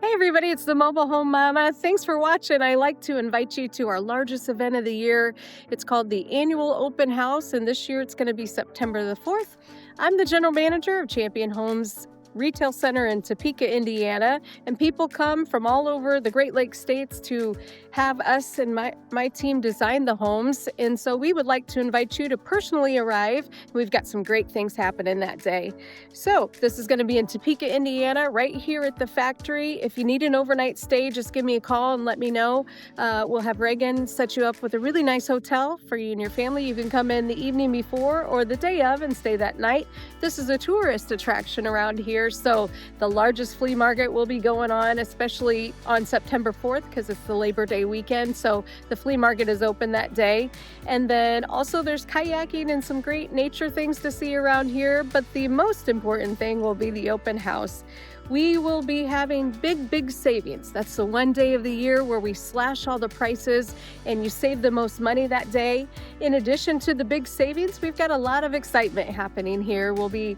Hey everybody, it's the Mobile Home Mama. Thanks for watching. I like to invite you to our largest event of the year. It's called the Annual Open House, and this year it's going to be September the 4th. I'm the general manager of Champion Homes Retail Center in Topeka, Indiana, and people come from all over the Great Lakes states to have us and my team design the homes. And so we would like to invite you to personally arrive. We've got some great things happening that day. So this is going to be in Topeka, Indiana, right here at the factory. If you need an overnight stay, just give me a call and let me know. We'll have Reagan set you up with a really nice hotel for you and your family. You can come in the evening before or the day of and stay that night. This is a tourist attraction around here. So the largest flea market will be going on, especially on September 4th, because it's the Labor Day weekend. So the flea market is open that day. And then also there's kayaking and some great nature things to see around here. But the most important thing will be the open house. We will be having big savings. That's the one day of the year where we slash all the prices and you save the most money that day. In addition to the big savings, we've got a lot of excitement happening here. We'll be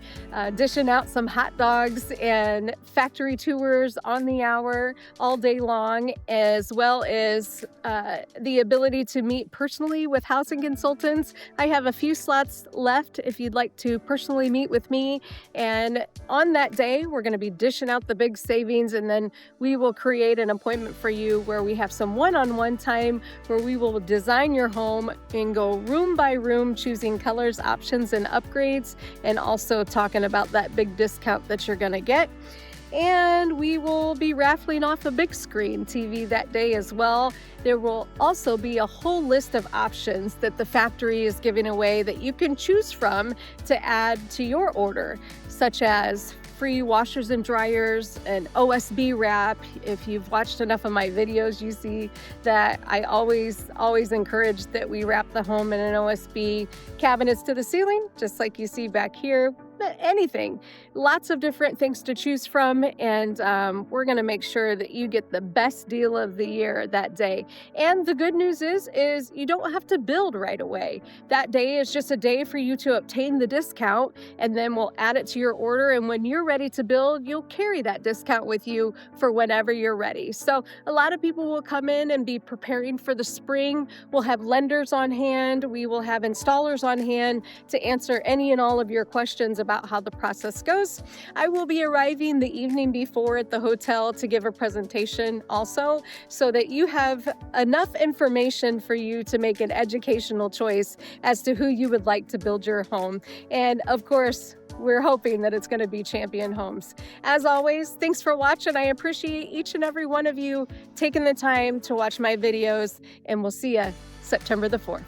dishing out some hot dogs and factory tours on the hour all day long, as well as the ability to meet personally with housing consultants. I have a few slots left if you'd like to personally meet with me. And on that day, we're going to be dishing out the big savings, and then we will create an appointment for you where we have some one-on-one time where we will design your home and go room by room, choosing colors, options, and upgrades, and also talking about that big discount that you're going to get. And we will be raffling off a big screen TV that day as well. There will also be a whole list of options that the factory is giving away that you can choose from to add to your order, such as free washers and dryers, an OSB wrap. If you've watched enough of my videos, you see that I always encourage that we wrap the home in an OSB, cabinets to the ceiling, just like you see back here. Anything, lots of different things to choose from, and we're going to make sure that you get the best deal of the year that day. And the good news is you don't have to build right away. That day is just a day for you to obtain the discount, and then we'll add it to your order. And when you're ready to build, you'll carry that discount with you for whenever you're ready. So a lot of people will come in and be preparing for the spring. We'll have lenders on hand. We will have installers on hand to answer any and all of your questions about how the process goes. I will be arriving the evening before at the hotel to give a presentation also, so that you have enough information for you to make an educational choice as to who you would like to build your home. And of course, we're hoping that it's going to be Champion Homes. As always, thanks for watching. I appreciate each and every one of you taking the time to watch my videos, and we'll see you September the 4th.